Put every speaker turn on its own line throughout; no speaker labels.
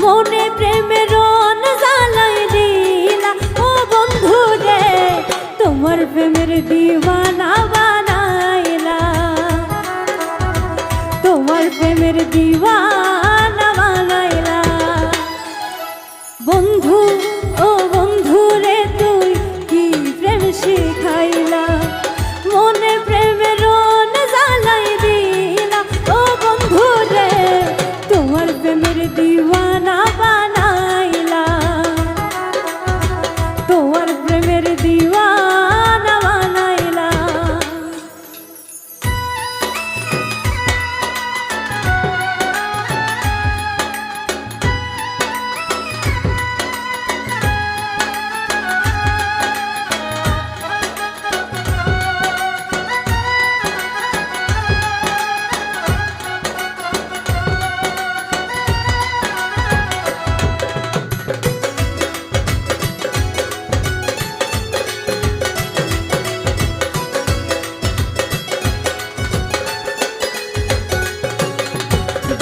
মনে প্রেমের রণ জ্বালাই দিলা ও বন্ধু রে, তোমার প্রেমের দিওয়ানা বানাইলা, তোমার প্রেমের দিওয়ানা বানাইলা। বন্ধু ও বন্ধু রে, তুই কি প্রেম শিখাইলা, মনে প্রেমের রণ জ্বালাই দিলা ও বন্ধু রে, তোমার প্রেমের দিওয়ানা বানাইলা, তোমার প্রেমের দিওয়ানা বানাইলা।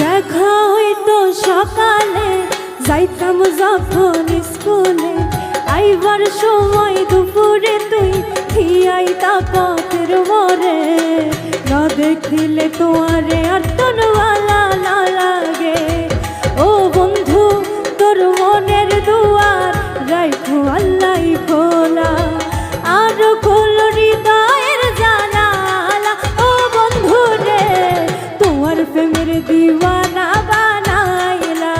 দেখা হইতো সকালে, যাইতাম যখন স্কুলে, আইবার সময় দুপুরে তুই থিয়াইতা পথের মোড়ে, না দেখিলে তোমারে আর তনওয়ালা না লাগে। ও বন্ধু তোর মনের দুয়ার রাইখো আল্লাহ খোলা, আর খোল হৃদয়ের জানালা ও বন্ধু রে, তোমার প্রেমের দিওয়ানা বানাইলা,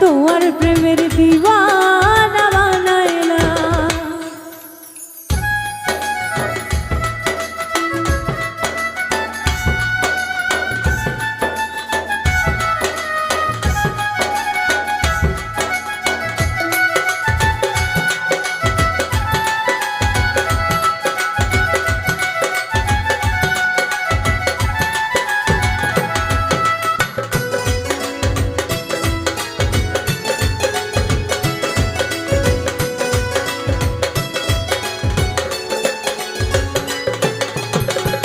তোমার প্রেমের দিওয়ানা বানাইলা।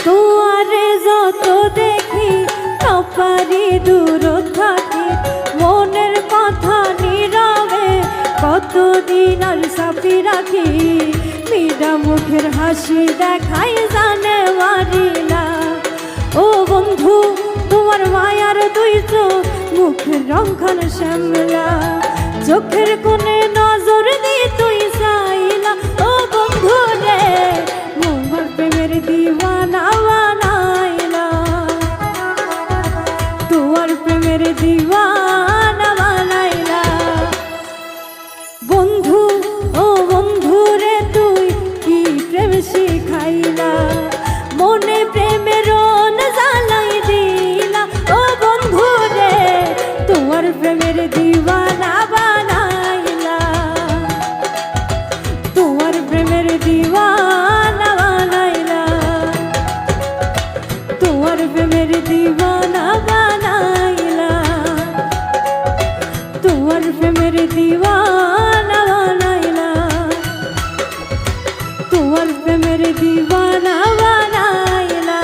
তোয়ারে যত দেখি পারি দূর থাকি, মনের কথা নীরবে কতদিন আর সাপি রাখি, মীরা মুখের হাসি দেখাই জানে মারিলা। ও বন্ধু তোমার মায়ার দুই চোখ, মুখের রংখান শ্যামলা, চোখের কোণে নজর দিয়ে তুই চাইলা ও বন্ধু রে, তোমার প্রেমের দিওয়ানা বানাইলা, তোমার প্রেমের দিওয়ানা বানাইলা। বন্ধু ও বন্ধু রে, তুই কি প্রেম শিখাইলা, মনে প্রেমের রণ জ্বালাই দিলা ও বন্ধু রে, তোমার প্রেমের দিওয়ানা বানাইলা, তোমার প্রেমের দিওয়ানা বানাইলা, তোমার প্রেমের দিওয়ানা বানাইলা, তোমার প্রেমের দিওয়ানা বানাইলা, তোমার প্রেমের দিওয়ানা বানাইলা,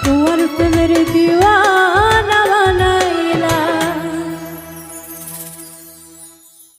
তোমার প্রেমের দিওয়ানা।